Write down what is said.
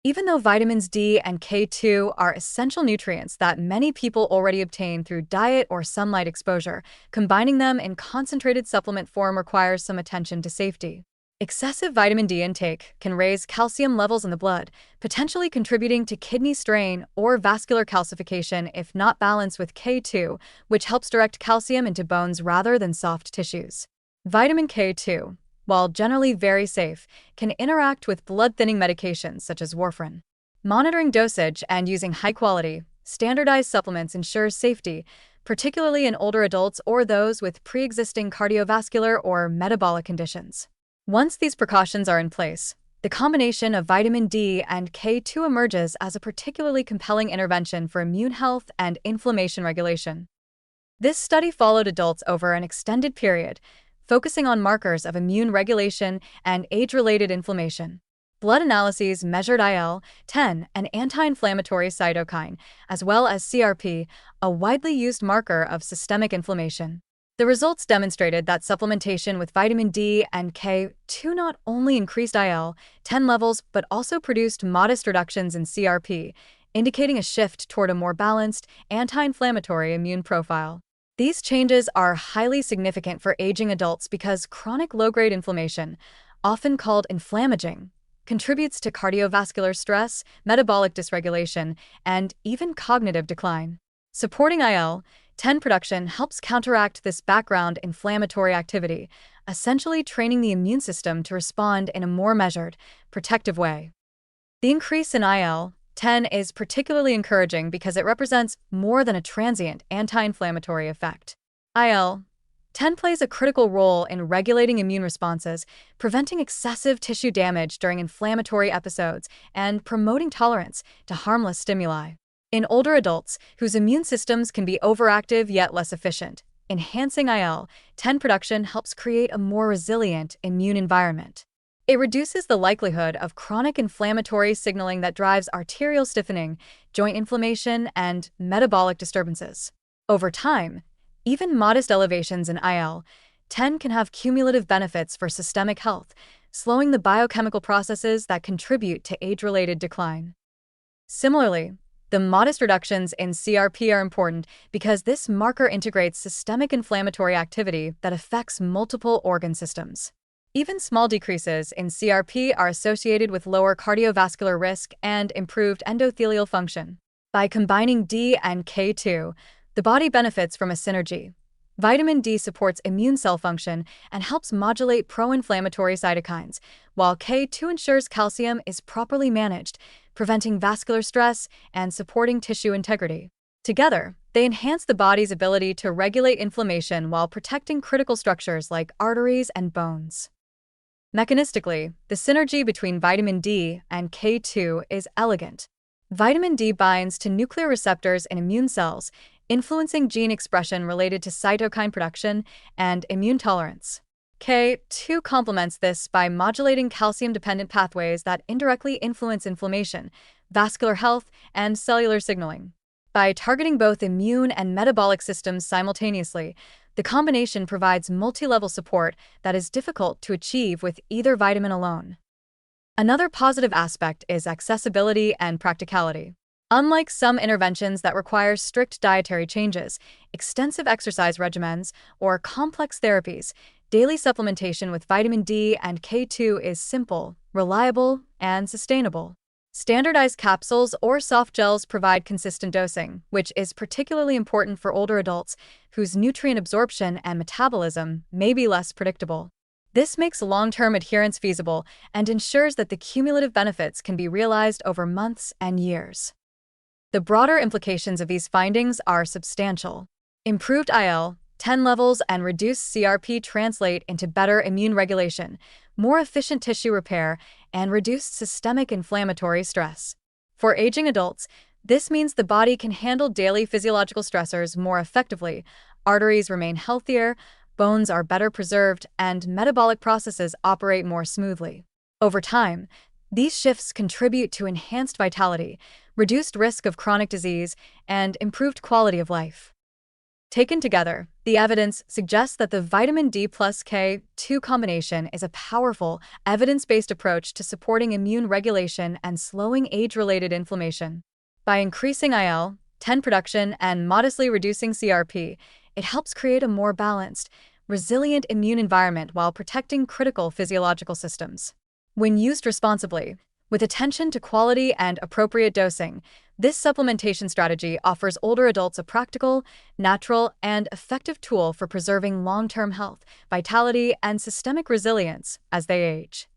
Even though vitamins D and K2 are essential nutrients that many people already obtain through diet or sunlight exposure, combining them in concentrated supplement form requires some attention to safety. Excessive vitamin D intake can raise calcium levels in the blood, potentially contributing to kidney strain or vascular calcification if not balanced with K2, which helps direct calcium into bones rather than soft tissues. Vitamin K2, while generally very safe, can interact with blood-thinning medications such as warfarin. Monitoring dosage and using high-quality, standardized supplements ensures safety, particularly in older adults or those with pre-existing cardiovascular or metabolic conditions. Once these precautions are in place, the combination of vitamin D and K2 emerges as a particularly compelling intervention for immune health and inflammation regulation. This study followed adults over an extended period, focusing on markers of immune regulation and age-related inflammation. Blood analyses measured IL-10, an anti-inflammatory cytokine, as well as CRP, a widely used marker of systemic inflammation. The results demonstrated that supplementation with vitamin D and K2 not only increased IL-10 levels but also produced modest reductions in CRP, indicating a shift toward a more balanced, anti-inflammatory immune profile. These changes are highly significant for aging adults because chronic low-grade inflammation, often called inflammaging, contributes to cardiovascular stress, metabolic dysregulation, and even cognitive decline. Supporting IL-10 production helps counteract this background inflammatory activity, essentially training the immune system to respond in a more measured, protective way. The increase in IL-10 is particularly encouraging because it represents more than a transient anti-inflammatory effect. IL-10 plays a critical role in regulating immune responses, preventing excessive tissue damage during inflammatory episodes, and promoting tolerance to harmless stimuli. In older adults, whose immune systems can be overactive yet less efficient, enhancing IL-10 production helps create a more resilient immune environment. It reduces the likelihood of chronic inflammatory signaling that drives arterial stiffening, joint inflammation, and metabolic disturbances. Over time, even modest elevations in IL-10 can have cumulative benefits for systemic health, slowing the biochemical processes that contribute to age-related decline. Similarly, the modest reductions in CRP are important because this marker integrates systemic inflammatory activity that affects multiple organ systems. Even small decreases in CRP are associated with lower cardiovascular risk and improved endothelial function. By combining D and K2, the body benefits from a synergy. Vitamin D supports immune cell function and helps modulate pro-inflammatory cytokines, while K2 ensures calcium is properly managed, preventing vascular stress and supporting tissue integrity. Together, they enhance the body's ability to regulate inflammation while protecting critical structures like arteries and bones. Mechanistically, the synergy between vitamin D and K2 is elegant. Vitamin D binds to nuclear receptors in immune cells, influencing gene expression related to cytokine production and immune tolerance. K2 complements this by modulating calcium-dependent pathways that indirectly influence inflammation, vascular health, and cellular signaling. By targeting both immune and metabolic systems simultaneously, the combination provides multi-level support that is difficult to achieve with either vitamin alone. Another positive aspect is accessibility and practicality. Unlike some interventions that require strict dietary changes, extensive exercise regimens, or complex therapies, daily supplementation with vitamin D and K2 is simple, reliable, and sustainable. Standardized capsules or soft gels provide consistent dosing, which is particularly important for older adults whose nutrient absorption and metabolism may be less predictable. This makes long-term adherence feasible and ensures that the cumulative benefits can be realized over months and years. The broader implications of these findings are substantial. Improved IL-10 levels and reduced CRP translate into better immune regulation, more efficient tissue repair, and reduced systemic inflammatory stress. For aging adults, this means the body can handle daily physiological stressors more effectively, arteries remain healthier, bones are better preserved, and metabolic processes operate more smoothly. Over time, these shifts contribute to enhanced vitality, reduced risk of chronic disease, and improved quality of life. Taken together, the evidence suggests that the vitamin D plus K2 combination is a powerful, evidence-based approach to supporting immune regulation and slowing age-related inflammation. By increasing IL-10 production and modestly reducing CRP, it helps create a more balanced, resilient immune environment while protecting critical physiological systems. When used responsibly, with attention to quality and appropriate dosing, this supplementation strategy offers older adults a practical, natural, and effective tool for preserving long-term health, vitality, and systemic resilience as they age.